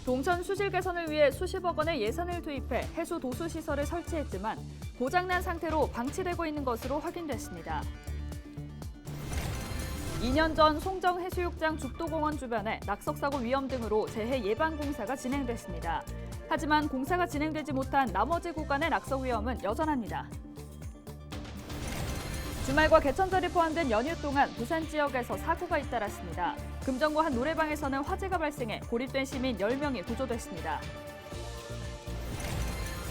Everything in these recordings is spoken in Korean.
동천 수질 개선을 위해 수십억 원의 예산을 투입해 해수 도수 시설을 설치했지만 고장난 상태로 방치되고 있는 것으로 확인됐습니다. 2년 전 송정 해수욕장 죽도공원 주변에 낙석사고 위험 등으로 재해 예방 공사가 진행됐습니다. 하지만 공사가 진행되지 못한 나머지 구간의 낙석 위험은 여전합니다. 주말과 개천절이 포함된 연휴 동안 부산 지역에서 사고가 잇따랐습니다. 금정구 한 노래방에서는 화재가 발생해 고립된 시민 10명이 구조됐습니다.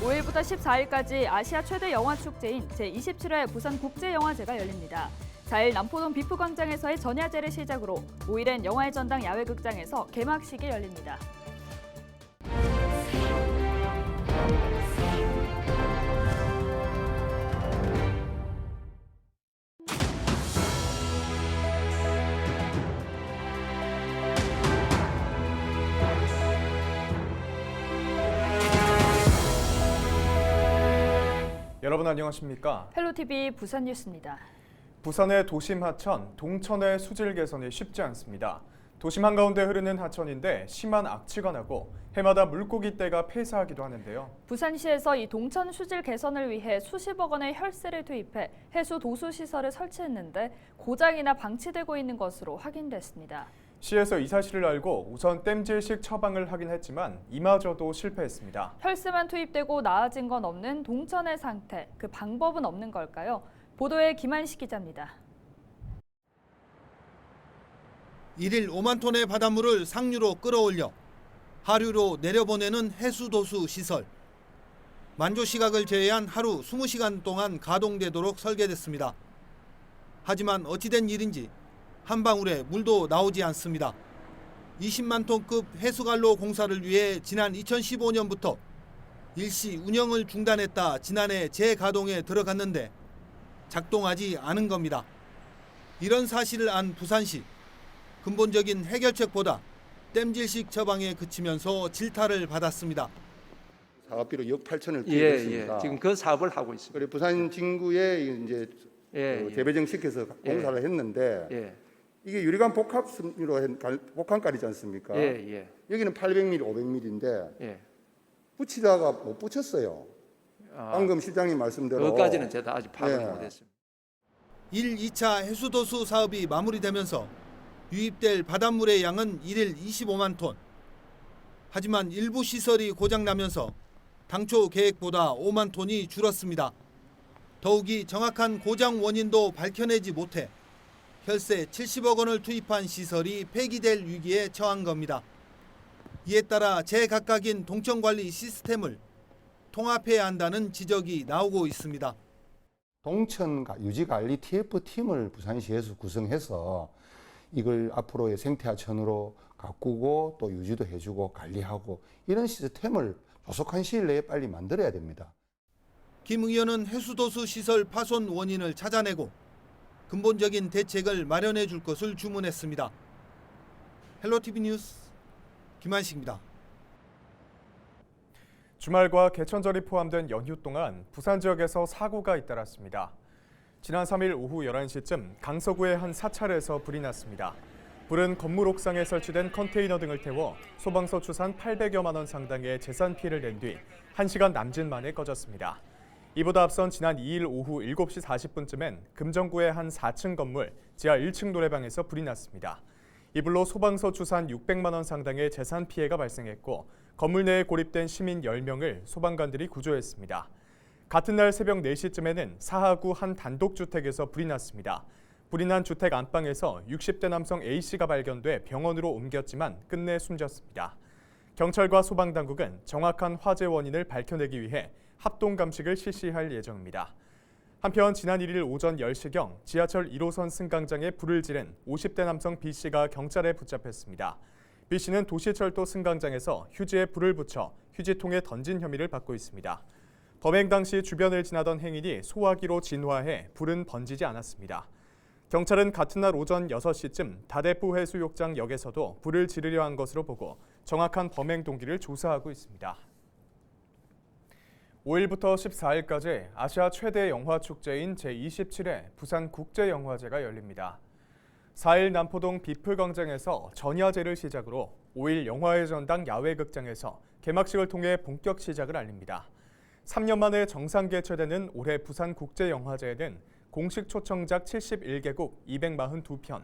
5일부터 14일까지 아시아 최대 영화 축제인 제27회 부산국제영화제가 열립니다. 4일 남포동 비프광장에서의 전야제를 시작으로 5일엔 영화의 전당 야외극장에서 개막식이 열립니다. 여러분 안녕하십니까? 헬로티비 부산 뉴스입니다. 부산의 도심 하천, 동천의 수질 개선이 쉽지 않습니다. 도심 한가운데 흐르는 하천인데 심한 악취가 나고 해마다 물고기떼가 폐사하기도 하는데요. 부산시에서 이 동천 수질 개선을 위해 수십억 원의 혈세를 투입해 해수 도수 시설을 설치했는데 고장이나 방치되고 있는 것으로 확인됐습니다. 시에서 이 사실을 알고 우선 땜질식 처방을 하긴 했지만 이마저도 실패했습니다. 혈세만 투입되고 나아진 건 없는 동천의 상태, 그 방법은 없는 걸까요? 보도에 김한식 기자입니다. 1일 5만 톤의 바닷물을 상류로 끌어올려 하류로 내려보내는 해수도수 시설. 만조시각을 제외한 하루 20시간 동안 가동되도록 설계됐습니다. 하지만 어찌된 일인지 한 방울의 물도 나오지 않습니다. 20만 톤급 해수관로 공사를 위해 지난 2015년부터 일시 운영을 중단했다 지난해 재가동에 들어갔는데 작동하지 않은 겁니다. 이런 사실을 안 부산시, 근본적인 해결책보다 땜질식 처방에 그치면서 질타를 받았습니다. 사업비로 역 8천을 투입했습니다. 지금 그 사업을 하고 있습니다. 그리고 부산 진구에 이제 재배정 시켜서 공사를 했는데 이게 유리관 복합까지지 않습니까? 여기는 800mm, 500mm인데 붙이다가 못 붙였어요. 방금 실장님 말씀대로. 그것까지는 제가 아직 파악을 못했습니다. 1, 2차 해수도수 사업이 마무리되면서 유입될 바닷물의 양은 1일 25만 톤. 하지만 일부 시설이 고장나면서 당초 계획보다 5만 톤이 줄었습니다. 더욱이 정확한 고장 원인도 밝혀내지 못해 혈세 70억 원을 투입한 시설이 폐기될 위기에 처한 겁니다. 이에 따라 제각각인 동천관리 시스템을 통합해야 한다는 지적이 나오고 있습니다. 동천 유지관리 TF팀을 부산시에서 구성해서 이걸 앞으로의 생태하천으로 가꾸고 또 유지도 해주고 관리하고 이런 시스템을 조속한 시일 내에 빨리 만들어야 됩니다. 김 의원은 해수도수 시설 파손 원인을 찾아내고 근본적인 대책을 마련해 줄 것을 주문했습니다. 헬로티비 뉴스 김한식입니다. 주말과 개천절이 포함된 연휴 동안 부산 지역에서 사고가 잇따랐습니다. 지난 3일 오후 11시쯤 강서구의 한 사찰에서 불이 났습니다. 불은 건물 옥상에 설치된 컨테이너 등을 태워 소방서 추산 800여만 원 상당의 재산 피해를 낸 뒤 1시간 남짓 만에 꺼졌습니다. 이보다 앞선 지난 2일 오후 7시 40분쯤엔 금정구의 한 4층 건물 지하 1층 노래방에서 불이 났습니다. 이 불로 소방서 추산 600만 원 상당의 재산 피해가 발생했고 건물 내에 고립된 시민 10명을 소방관들이 구조했습니다. 같은 날 새벽 4시쯤에는 사하구 한 단독주택에서 불이 났습니다. 불이 난 주택 안방에서 60대 남성 A씨가 발견돼 병원으로 옮겼지만 끝내 숨졌습니다. 경찰과 소방당국은 정확한 화재 원인을 밝혀내기 위해 합동감식을 실시할 예정입니다. 한편 지난 1일 오전 10시경 지하철 1호선 승강장에 불을 지른 50대 남성 B씨가 경찰에 붙잡혔습니다. B씨는 도시철도 승강장에서 휴지에 불을 붙여 휴지통에 던진 혐의를 받고 있습니다. 범행 당시 주변을 지나던 행인이 소화기로 진화해 불은 번지지 않았습니다. 경찰은 같은 날 오전 6시쯤 다대포 해수욕장 역에서도 불을 지르려 한 것으로 보고 정확한 범행 동기를 조사하고 있습니다. 5일부터 14일까지 아시아 최대 영화 축제인 제27회 부산국제영화제가 열립니다. 4일 남포동 비프광장에서 전야제를 시작으로 5일 영화의 전당 야외극장에서 개막식을 통해 본격 시작을 알립니다. 3년 만에 정상 개최되는 올해 부산국제영화제에는 공식 초청작 71개국 242편,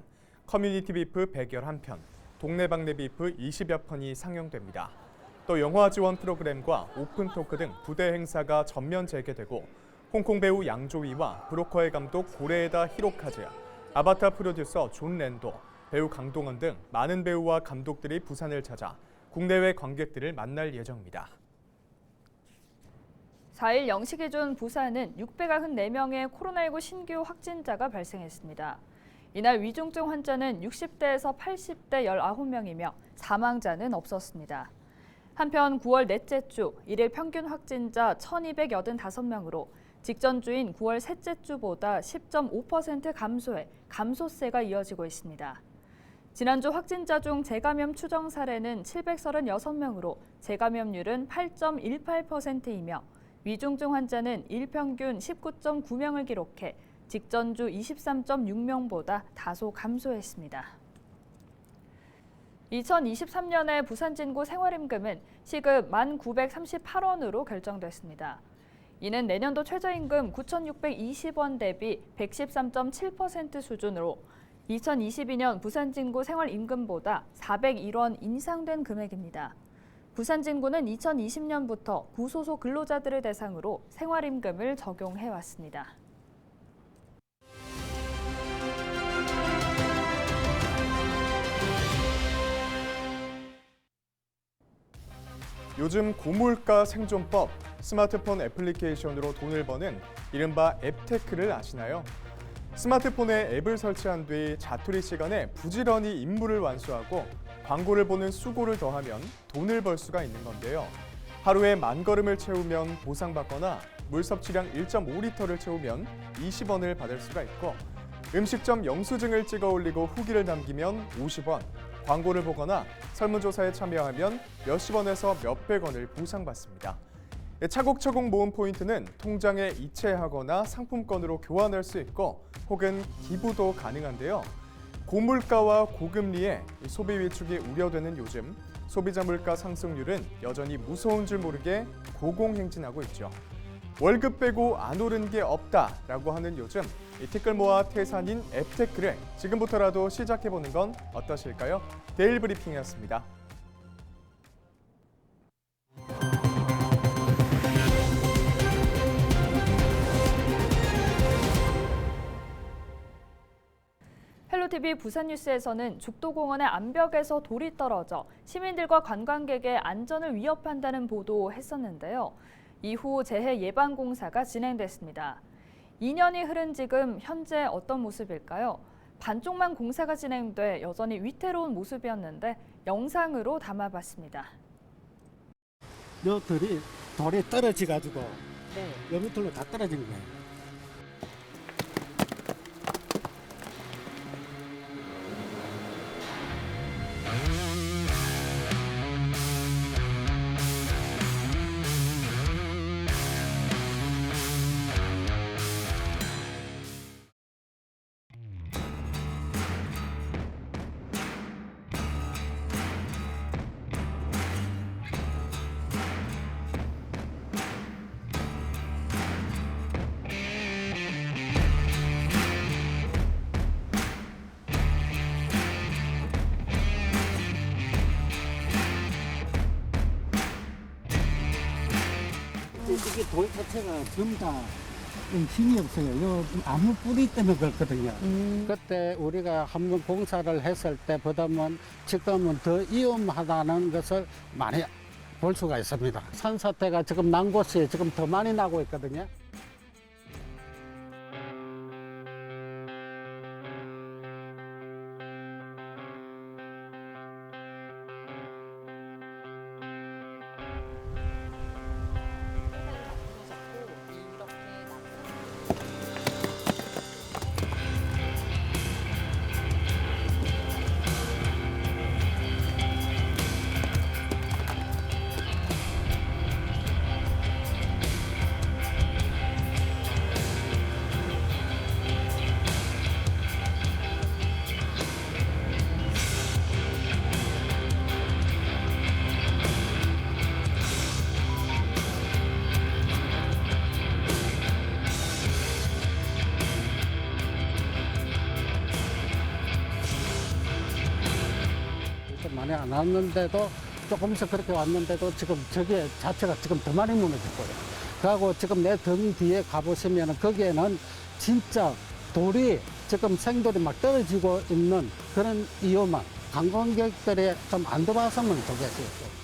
커뮤니티 비프 111편, 동네방네 비프 20여 편이 상영됩니다. 또 영화 지원 프로그램과 오픈 토크 등 부대 행사가 전면 재개되고 홍콩 배우 양조위와 브로커의 감독 고레에다 히로카즈, 아바타 프로듀서 존 랜도, 배우 강동원 등 많은 배우와 감독들이 부산을 찾아 국내외 관객들을 만날 예정입니다. 4일 0시 기준 부산은 694명의 코로나19 신규 확진자가 발생했습니다. 이날 위중증 환자는 60대에서 80대 19명이며 사망자는 없었습니다. 한편 9월 넷째 주 일일 평균 확진자 1,285명으로 직전 주인 9월 셋째 주보다 10.5% 감소해 감소세가 이어지고 있습니다. 지난주 확진자 중 재감염 추정 사례는 736명으로 재감염률은 8.18%이며 위중증 환자는 일평균 19.9명을 기록해 직전주 23.6명보다 다소 감소했습니다. 2023년에 부산진구 생활임금은 시급 1,938원으로 결정됐습니다. 이는 내년도 최저임금 9,620원 대비 113.7% 수준으로 2022년 부산진구 생활임금보다 401원 인상된 금액입니다. 부산진구는 2020년부터 구소속 근로자들을 대상으로 생활임금을 적용해왔습니다. 요즘 고물가 생존법, 스마트폰 애플리케이션으로 돈을 버는 이른바 앱테크를 아시나요? 스마트폰에 앱을 설치한 뒤 자투리 시간에 부지런히 임무를 완수하고 광고를 보는 수고를 더하면 돈을 벌 수가 있는 건데요. 하루에 10,000걸음을 채우면 보상받거나 물 섭취량 1.5리터를 채우면 20원을 받을 수가 있고 음식점 영수증을 찍어 올리고 후기를 남기면 50원, 광고를 보거나 설문조사에 참여하면 몇십 원에서 몇백 원을 보상받습니다. 차곡차곡 모은 포인트는 통장에 이체하거나 상품권으로 교환할 수 있고 혹은 기부도 가능한데요. 고물가와 고금리에 소비 위축이 우려되는 요즘 소비자 물가 상승률은 여전히 무서운 줄 모르게 고공행진하고 있죠. 월급 빼고 안 오른 게 없다라고 하는 요즘 이 티끌 모아 태산인 앱테크를 지금부터라도 시작해보는 건 어떠실까요? 데일 브리핑이었습니다. 헬로티비 부산뉴스에서는 죽도공원의 암벽에서 돌이 떨어져 시민들과 관광객의 안전을 위협한다는 보도했었는데요. 이후 재해 예방 공사가 진행됐습니다. 2년이 흐른 지금 현재 어떤 모습일까요? 반쪽만 공사가 진행돼 여전히 위태로운 모습이었는데 영상으로 담아봤습니다. 요 돌이 떨어져가지고 요 밑으로 다 떨어진 거예요. 이게 돌 자체가 전부 다 힘이 없어요. 요 아무 뿌리 때문에 그렇거든요. 그때 우리가 한번 공사를 했을 때보다는 지금은 더 위험하다는 것을 많이 볼 수가 있습니다. 산사태가 지금 난 곳이 지금 더 많이 나고 있거든요. 그렇게 많이 안 왔는데도 조금씩 그렇게 왔는데도 지금 저게 자체가 지금 더 많이 무너졌고요. 그리고 지금 내 등 뒤에 가보시면 거기에는 진짜 돌이 지금 생돌이 막 떨어지고 있는 그런 위험한 관광객들이 좀 안 들어왔으면 좋겠어요.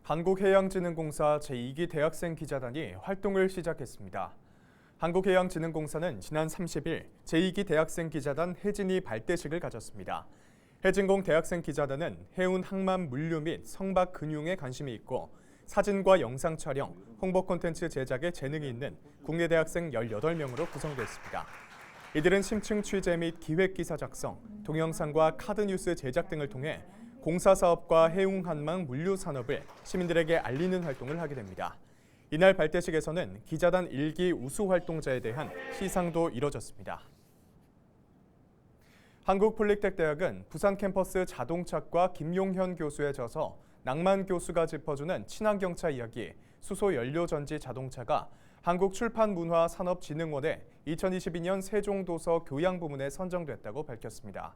한국해양진흥공사 제2기 대학생 기자단이 활동을 시작했습니다. 한국해양진흥공사는 지난 30일 제2기 대학생 기자단 해진이 발대식을 가졌습니다. 해진공 대학생 기자단은 해운 항만 물류 및 성박 근융에 관심이 있고 사진과 영상 촬영, 홍보 콘텐츠 제작에 재능이 있는 국내 대학생 18명으로 구성됐습니다. 이들은 심층 취재 및 기획 기사 작성, 동영상과 카드 뉴스 제작 등을 통해 공사 사업과 해운 한망 물류 산업을 시민들에게 알리는 활동을 하게 됩니다. 이날 발대식에서는 기자단 1기 우수 활동자에 대한 시상도 이뤄졌습니다. 한국폴리텍대학은 부산 캠퍼스 자동차과 김용현 교수의 저서 낭만 교수가 짚어주는 친환경차 이야기 수소 연료전지 자동차가 한국출판문화산업진흥원의 2022년 세종도서 교양 부문에 선정됐다고 밝혔습니다.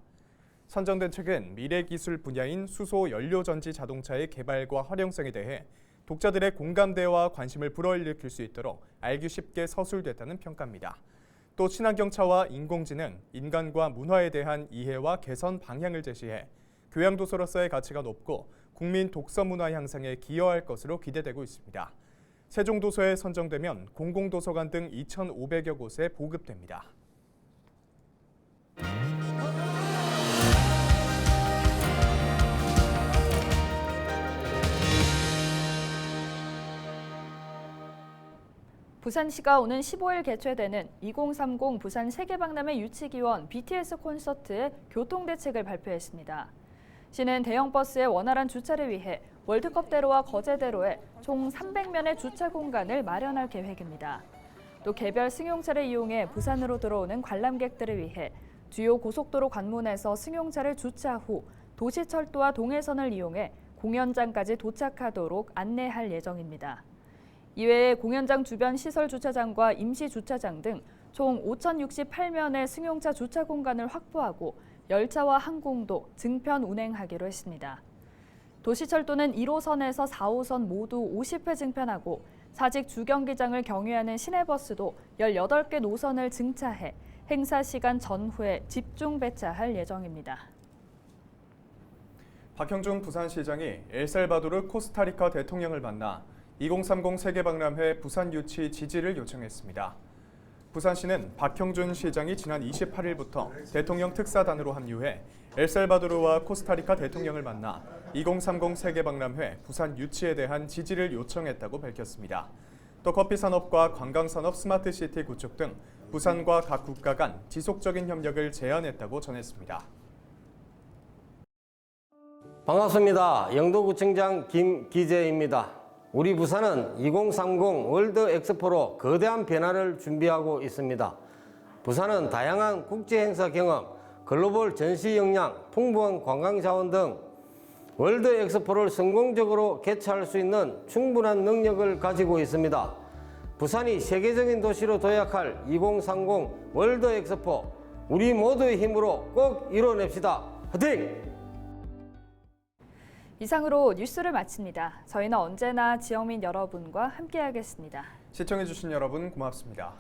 선정된 책은 미래기술 분야인 수소 연료전지 자동차의 개발과 활용성에 대해 독자들의 공감대와 관심을 불어일으킬 수 있도록 알기 쉽게 서술됐다는 평가입니다. 또 친환경차와 인공지능, 인간과 문화에 대한 이해와 개선 방향을 제시해 교양도서로서의 가치가 높고 국민 독서 문화 향상에 기여할 것으로 기대되고 있습니다. 세종도서에 선정되면 공공도서관 등 2,500여 곳에 보급됩니다. 부산시가 오는 15일 개최되는 2030 부산 세계박람회 유치기원 BTS 콘서트의 교통대책을 발표했습니다. 시는 대형 버스의 원활한 주차를 위해 월드컵대로와 거제대로에 총 300면의 주차 공간을 마련할 계획입니다. 또 개별 승용차를 이용해 부산으로 들어오는 관람객들을 위해 주요 고속도로 관문에서 승용차를 주차 후 도시철도와 동해선을 이용해 공연장까지 도착하도록 안내할 예정입니다. 이외에 공연장 주변 시설 주차장과 임시 주차장 등 총 5,068면의 승용차 주차 공간을 확보하고 열차와 항공도 증편 운행하기로 했습니다. 도시철도는 1호선에서 4호선 모두 50회 증편하고 사직 주경기장을 경유하는 시내버스도 18개 노선을 증차해 행사 시간 전후에 집중 배차할 예정입니다. 박형준 부산시장이 엘살바도르 코스타리카 대통령을 만나 2030 세계박람회 부산 유치 지지를 요청했습니다. 부산시는 박형준 시장이 지난 28일부터 대통령 특사단으로 합류해 엘살바도르와 코스타리카 대통령을 만나 2030 세계박람회 부산 유치에 대한 지지를 요청했다고 밝혔습니다. 또 커피산업과 관광산업 스마트시티 구축 등 부산과 각 국가 간 지속적인 협력을 제안했다고 전했습니다. 반갑습니다. 영도구청장 김기재입니다. 우리 부산은 2030 월드 엑스포로 거대한 변화를 준비하고 있습니다. 부산은 다양한 국제 행사 경험, 글로벌 전시 역량, 풍부한 관광 자원 등 월드 엑스포를 성공적으로 개최할 수 있는 충분한 능력을 가지고 있습니다. 부산이 세계적인 도시로 도약할 2030 월드 엑스포, 우리 모두의 힘으로 꼭 이뤄냅시다. 화이팅! 이상으로 뉴스를 마칩니다. 저희는 언제나 지역민 여러분과 함께하겠습니다. 시청해주신 여러분 고맙습니다.